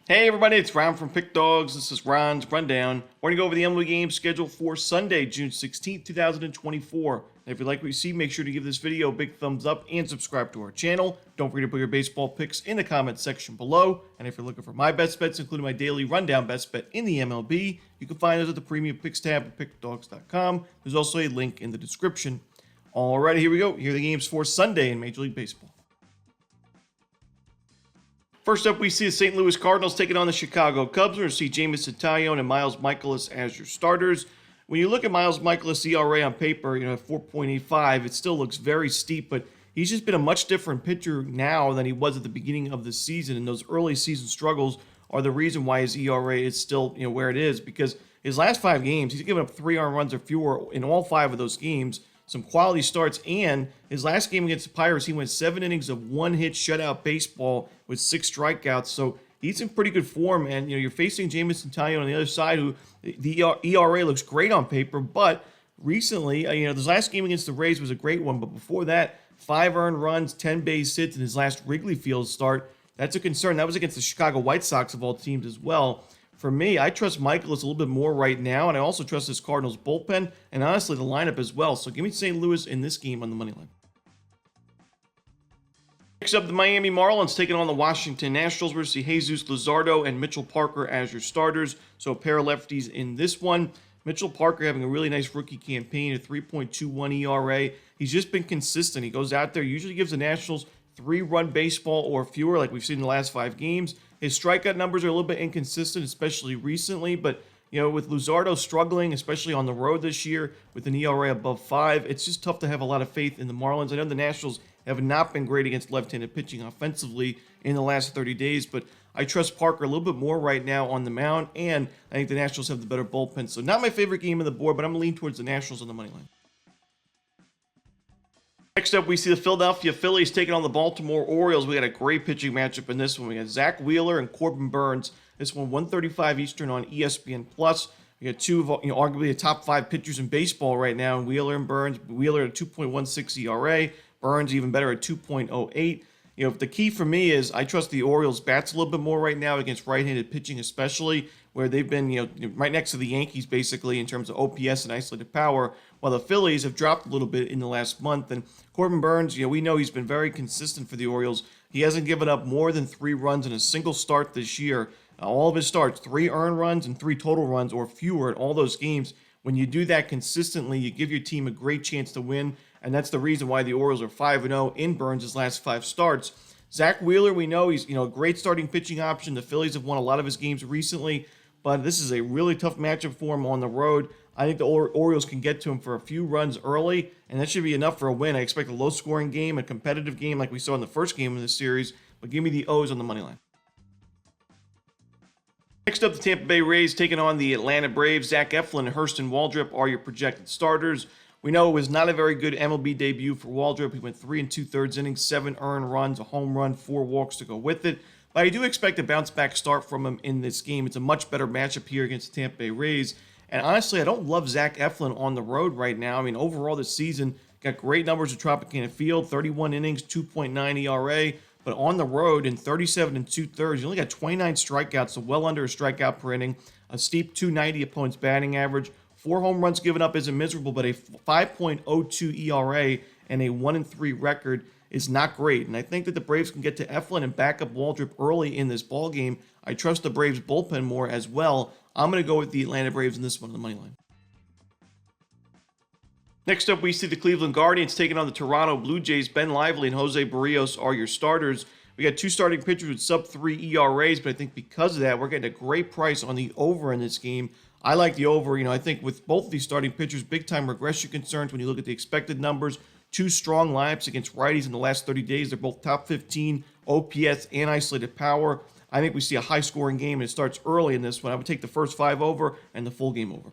Hey everybody, it's Ron from Pick Dawgz. This is Ron's Rundown. We're going to go over the MLB game scheduled for Sunday, June 16th, 2024. And if you like what you see, make sure to give this video a big thumbs up and subscribe to our channel. Don't forget to put your baseball picks in the comments section below. And if you're looking for my best bets, including my daily rundown best bet in the MLB, you can find those at the premium picks tab at pickdawgz.com. There's also a link in the description. Alrighty, here we go. Here are the games for Sunday in Major League Baseball. First up, we see the St. Louis Cardinals taking on the Chicago Cubs. We're going to see Jameson Taillon and Miles Mikolas as your starters. When you look at Miles Mikolas' ERA on paper, 4.85, it still looks very steep, but he's just been a much different pitcher now than he was at the beginning of the season, and those early season struggles are the reason why his ERA is still where it is, because his last 5 games, he's given up 3 earned runs or fewer in all 5 of those games. Some quality starts, and his last game against the Pirates, he went 7 innings of one-hit shutout baseball with 6 strikeouts. So he's in pretty good form, and you're facing Jameson Taillon on the other side, who the ERA looks great on paper, but recently, this last game against the Rays was a great one, but before that, 5 earned runs, 10 base hits in his last Wrigley Field start. That's a concern. That was against the Chicago White Sox of all teams as well. For me, I trust Mikolas a little bit more right now, and I also trust this Cardinals bullpen, and honestly, the lineup as well. So give me St. Louis in this game on the money line. Next up, the Miami Marlins taking on the Washington Nationals. We're going to see Jesus Luzardo and Mitchell Parker as your starters. So a pair of lefties in this one. Mitchell Parker having a really nice rookie campaign, a 3.21 ERA. He's just been consistent. He goes out there, usually gives the Nationals 3-run baseball or fewer, like we've seen in the last 5 games. His strikeout numbers are a little bit inconsistent, especially recently, but with Luzardo struggling, especially on the road this year with an ERA above 5, it's just tough to have a lot of faith in the Marlins. I know the Nationals have not been great against left-handed pitching offensively in the last 30 days, but I trust Parker a little bit more right now on the mound, and I think the Nationals have the better bullpen. So not my favorite game on the board, but I'm going to lean towards the Nationals on the money line. Next up, we see the Philadelphia Phillies taking on the Baltimore Orioles. We got a great pitching matchup in this one. We got Zach Wheeler and Corbin Burnes. This one, 1:35 Eastern on ESPN+. We got 2 of, arguably the top 5 pitchers in baseball right now, Wheeler and Burnes. Wheeler at 2.16 ERA. Burnes even better at 2.08. The key for me is I trust the Orioles bats a little bit more right now against right-handed pitching, especially where they've been, right next to the Yankees basically in terms of OPS and isolated power, while the Phillies have dropped a little bit in the last month. And Corbin Burnes, we know he's been very consistent for the Orioles. He hasn't given up more than 3 runs in a single start this year. All of his starts, 3 earned runs and 3 total runs or fewer in all those games. When you do that consistently, you give your team a great chance to win, and that's the reason why the Orioles are 5-0 in Burnes' last 5 starts. Zach Wheeler, we know he's a great starting pitching option. The Phillies have won a lot of his games recently, but this is a really tough matchup for him on the road. I think the Orioles can get to him for a few runs early, and that should be enough for a win. I expect a low-scoring game, a competitive game like we saw in the first game of this series, but give me the O's on the money line. Next up, the Tampa Bay Rays taking on the Atlanta Braves. Zach Eflin and Hurston Waldrep are your projected starters. We know it was not a very good MLB debut for Waldrep. He went 3 2/3 innings, 7 earned runs, a home run, 4 walks to go with it. But I do expect a bounce-back start from him in this game. It's a much better matchup here against the Tampa Bay Rays. And honestly, I don't love Zach Eflin on the road right now. I mean, overall this season, got great numbers at Tropicana Field, 31 innings, 2.9 ERA. But on the road in 37 2/3, he only got 29 strikeouts, so well under a strikeout per inning, a steep 290 opponent's batting average. 4 home runs given up isn't miserable, but a 5.02 ERA and a 1-3 record is not great. And I think that the Braves can get to Eflin and back up Waldrep early in this ballgame. I trust the Braves bullpen more as well. I'm going to go with the Atlanta Braves in this one on the money line. Next up, we see the Cleveland Guardians taking on the Toronto Blue Jays. Ben Lively and Jose Barrios are your starters. We got 2 starting pitchers with sub-3 ERAs, but I think because of that, we're getting a great price on the over in this game. I like the over. I think with both of these starting pitchers, big-time regression concerns when you look at the expected numbers. 2 strong lineups against righties in the last 30 days. They're both top 15 OPS and isolated power. I think we see a high-scoring game, and it starts early in this one. I would take the first 5 over and the full game over.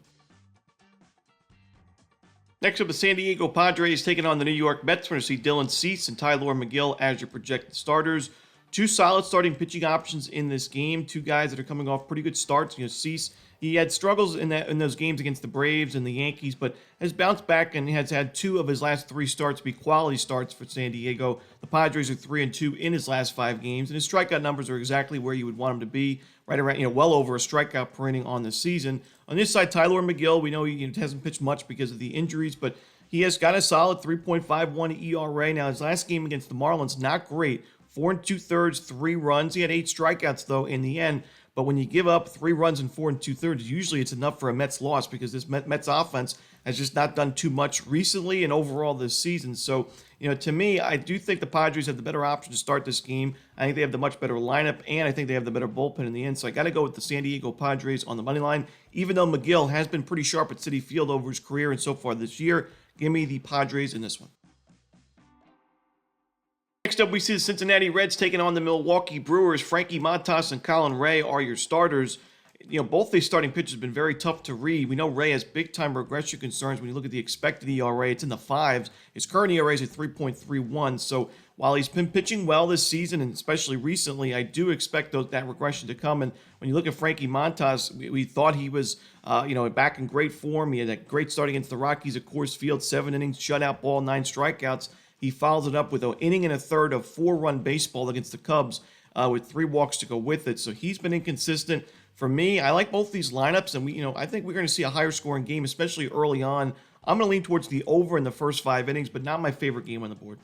Next up, the San Diego Padres taking on the New York Mets. We're going to see Dylan Cease and Tyler McGill as your projected starters. Two solid starting pitching options in this game. Two guys that are coming off pretty good starts. Cease, he had struggles in those games against the Braves and the Yankees, but has bounced back and has had two of his last three starts be quality starts for San Diego. The Padres are 3-2 in his last 5 games, and his strikeout numbers are exactly where you would want him to be, right around, well over a strikeout per inning on the season. On this side, Tyler McGill, we know he hasn't pitched much because of the injuries, but he has got a solid 3.51 ERA. Now, his last game against the Marlins, not great. 4 2/3, 3 runs. He had 8 strikeouts, though, in the end. But when you give up 3 runs and 4 2/3, usually it's enough for a Mets loss because this Mets offense has just not done too much recently and overall this season. So, to me, I do think the Padres have the better option to start this game. I think they have the much better lineup, and I think they have the better bullpen in the end. So I got to go with the San Diego Padres on the money line. Even though McGill has been pretty sharp at Citi Field over his career and so far this year, give me the Padres in this one. Next up, we see the Cincinnati Reds taking on the Milwaukee Brewers. Frankie Montas and Colin Ray are your starters. Both these starting pitchers have been very tough to read. We know Ray has big-time regression concerns. When you look at the expected ERA, it's in the 5s. His current ERA is at 3.31. So while he's been pitching well this season, and especially recently, I do expect that regression to come. And when you look at Frankie Montas, we thought he was, back in great form. He had a great start against the Rockies at Coors Field, 7 innings, shutout ball, 9 strikeouts. He follows it up with an inning and a third of 4-run baseball against the Cubs with 3 walks to go with it. So he's been inconsistent. For me, I like both these lineups, and I think we're going to see a higher scoring game, especially early on. I'm going to lean towards the over in the first 5 innings, but not my favorite game on the board.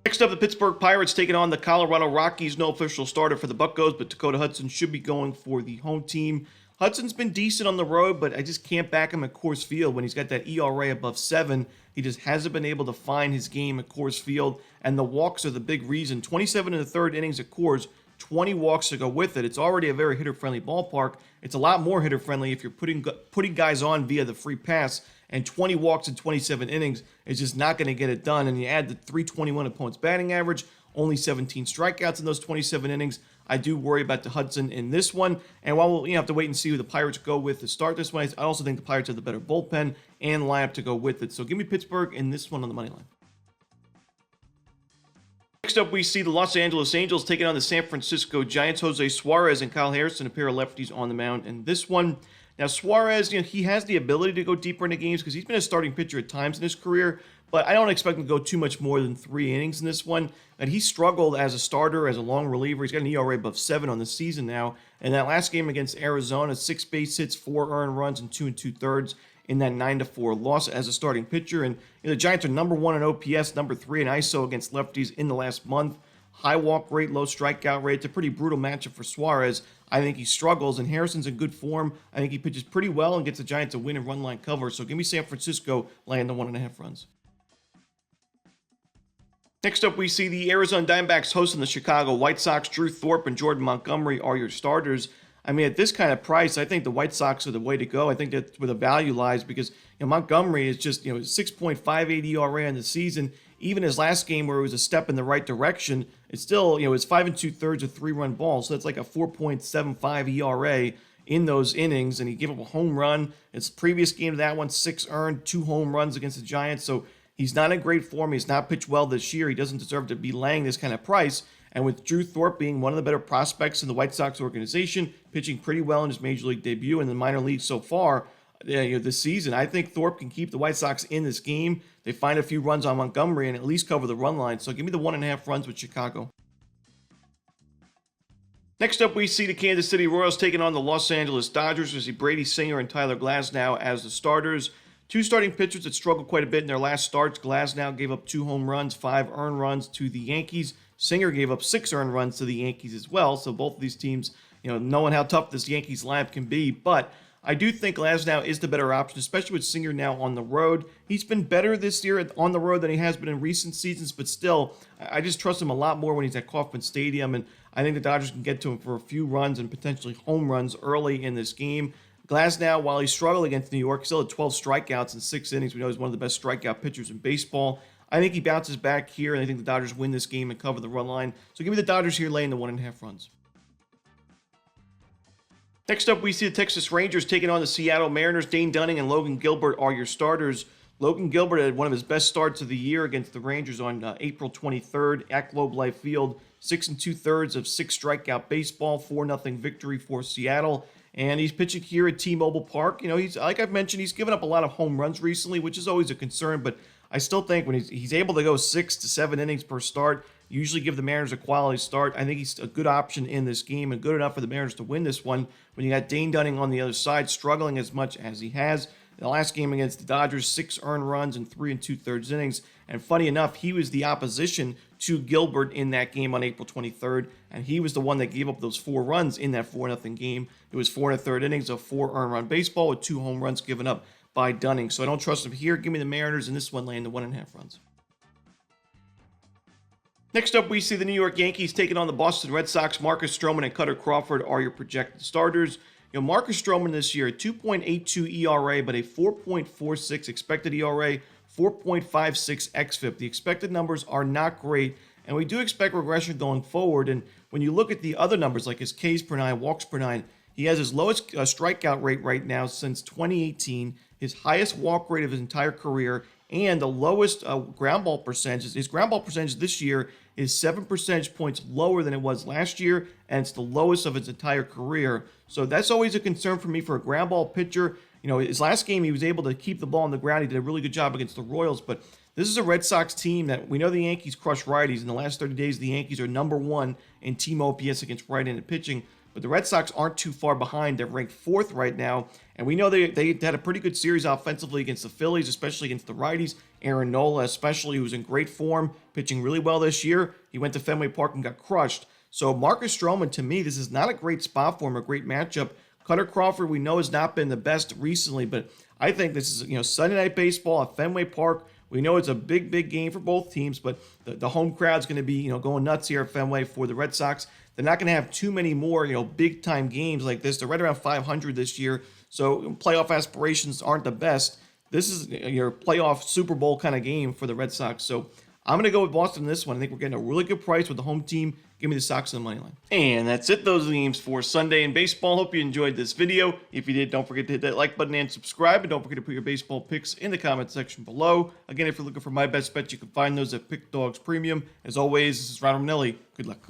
Next up, the Pittsburgh Pirates taking on the Colorado Rockies. No official starter for the Buccos, but Dakota Hudson should be going for the home team. Hudson's been decent on the road, but I just can't back him at Coors Field when he's got that ERA above 7. He just hasn't been able to find his game at Coors Field, and the walks are the big reason. 27 in the third innings at Coors, 20 walks to go with it. It's already a very hitter-friendly ballpark. It's a lot more hitter-friendly if you're putting guys on via the free pass, and 20 walks in 27 innings is just not going to get it done. And you add the 321 opponent's batting average, only 17 strikeouts in those 27 innings. I do worry about the Hudson in this one. And while we'll have to wait and see who the Pirates go with to start this one, I also think the Pirates have the better bullpen and lineup to go with it. So give me Pittsburgh in this one on the money line. Next up, we see the Los Angeles Angels taking on the San Francisco Giants. Jose Suarez and Kyle Harrison, a pair of lefties on the mound in this one. Now, Suarez, he has the ability to go deeper into games because he's been a starting pitcher at times in his career, but I don't expect him to go too much more than 3 innings in this one. And he struggled as a starter, as a long reliever. He's got an ERA above 7 on the season now. And that last game against Arizona, 6 base hits, 4 earned runs, and 2 2/3 in that 9-4 loss as a starting pitcher. And the Giants are number 1 in OPS, number 3 in ISO against lefties in the last month. High walk rate, low strikeout rate. It's a pretty brutal matchup for Suarez. I think he struggles, and Harrison's in good form. I think he pitches pretty well and gets the Giants a win and run line cover. So give me San Francisco laying the 1.5 runs. Next up, we see the Arizona Diamondbacks hosting the Chicago White Sox. Drew Thorpe and Jordan Montgomery are your starters. I mean, at this kind of price, I think the White Sox are the way to go. I think that's where the value lies because Montgomery is just 6.58 ERA in the season. Even his last game where it was a step in the right direction, it's still it's 5 2/3 of 3-run balls. So that's like a 4.75 ERA in those innings, and he gave up a home run. His previous game to that one, 6 earned, 2 home runs against the Giants. So he's not in great form. He's not pitched well this year. He doesn't deserve to be laying this kind of price. And with Drew Thorpe being one of the better prospects in the White Sox organization, pitching pretty well in his major league debut and the minor leagues so far this season, I think Thorpe can keep the White Sox in this game. They find a few runs on Montgomery and at least cover the run line. So give me the 1.5 runs with Chicago. Next up, we see the Kansas City Royals taking on the Los Angeles Dodgers. We see Brady Singer and Tyler Glasnow as the starters. 2 starting pitchers that struggled quite a bit in their last starts. Glasnow gave up 2 home runs, 5 earned runs to the Yankees. Singer gave up 6 earned runs to the Yankees as well. So both of these teams, knowing how tough this Yankees lineup can be. But I do think Glasnow is the better option, especially with Singer now on the road. He's been better this year on the road than he has been in recent seasons, but still, I just trust him a lot more when he's at Kauffman Stadium, and I think the Dodgers can get to him for a few runs and potentially home runs early in this game. Glasnow, while he struggled against New York, still had 12 strikeouts in 6 innings. We know he's one of the best strikeout pitchers in baseball. I think he bounces back here, and I think the Dodgers win this game and cover the run line. So give me the Dodgers here laying the 1.5 runs. Next up, we see the Texas Rangers taking on the Seattle Mariners. Dane Dunning and Logan Gilbert are your starters. Logan Gilbert had one of his best starts of the year against the Rangers on April 23rd at Globe Life Field. 6 2/3 of 6 strikeout baseball, 4-0 victory for Seattle. And he's pitching here at T-Mobile Park. You know, he's, like I've mentioned, he's given up a lot of home runs recently, which is always a concern. But I still think when he's able to go 6 to 7 innings per start, usually give the Mariners a quality start. I think he's a good option in this game and good enough for the Mariners to win this one when you got Dane Dunning on the other side struggling as much as he has. The last game against the Dodgers, 6 earned runs in 3 2/3 innings. And funny enough, he was the opposition to Gilbert in that game on April 23rd, and he was the one that gave up those 4 runs in that 4-0 game. It was 4 1/3 innings of 4 earned run baseball with 2 home runs given up by Dunning. So I don't trust him here. Give me the Mariners in this one, laying the 1.5 runs. Next up, we see the New York Yankees taking on the Boston Red Sox. Marcus Stroman and Cutter Crawford are your projected starters. You know, Marcus Stroman this year, a 2.82 ERA, but a 4.46 expected ERA, 4.56 xFIP. The expected numbers are not great, and we do expect regression going forward. And when you look at the other numbers, like his Ks per 9, walks per 9, he has his lowest strikeout rate right now since 2018, his highest walk rate of his entire career, and the lowest ground ball percentage. His ground ball percentage this year is 7 percentage points lower than it was last year, and it's the lowest of his entire career. So that's always a concern for me for a ground ball pitcher. You know, his last game, he was able to keep the ball on the ground. He did a really good job against the Royals, but this is a Red Sox team that we know the Yankees crush righties. In the last 30 days, the Yankees are #1 in team OPS against right-handed pitching, but the Red Sox aren't too far behind. They're ranked 4th right now, and we know they had a pretty good series offensively against the Phillies, especially against the righties. Aaron Nola, especially, who's in great form, pitching really well this year. He went to Fenway Park and got crushed. So Marcus Stroman, to me, this is not a great spot for him, a great matchup. Cutter Crawford, we know, has not been the best recently, but I think this is, you know, Sunday Night Baseball at Fenway Park. We know it's a big, big game for both teams, but the home crowd's going to be, you know, going nuts here at Fenway for the Red Sox. They're not going to have too many more, you know, big-time games like this. They're right around 500 this year, so playoff aspirations aren't the best. This is your playoff Super Bowl kind of game for the Red Sox. So I'm going to go with Boston in this one. I think we're getting a really good price with the home team. Give me the Sox on the money line. And that's it. Those are the games for Sunday in baseball. Hope you enjoyed this video. If you did, don't forget to hit that like button and subscribe. And don't forget to put your baseball picks in the comment section below. Again, if you're looking for my best bets, you can find those at Pick Dawgz Premium. As always, this is Romanelli. Good luck.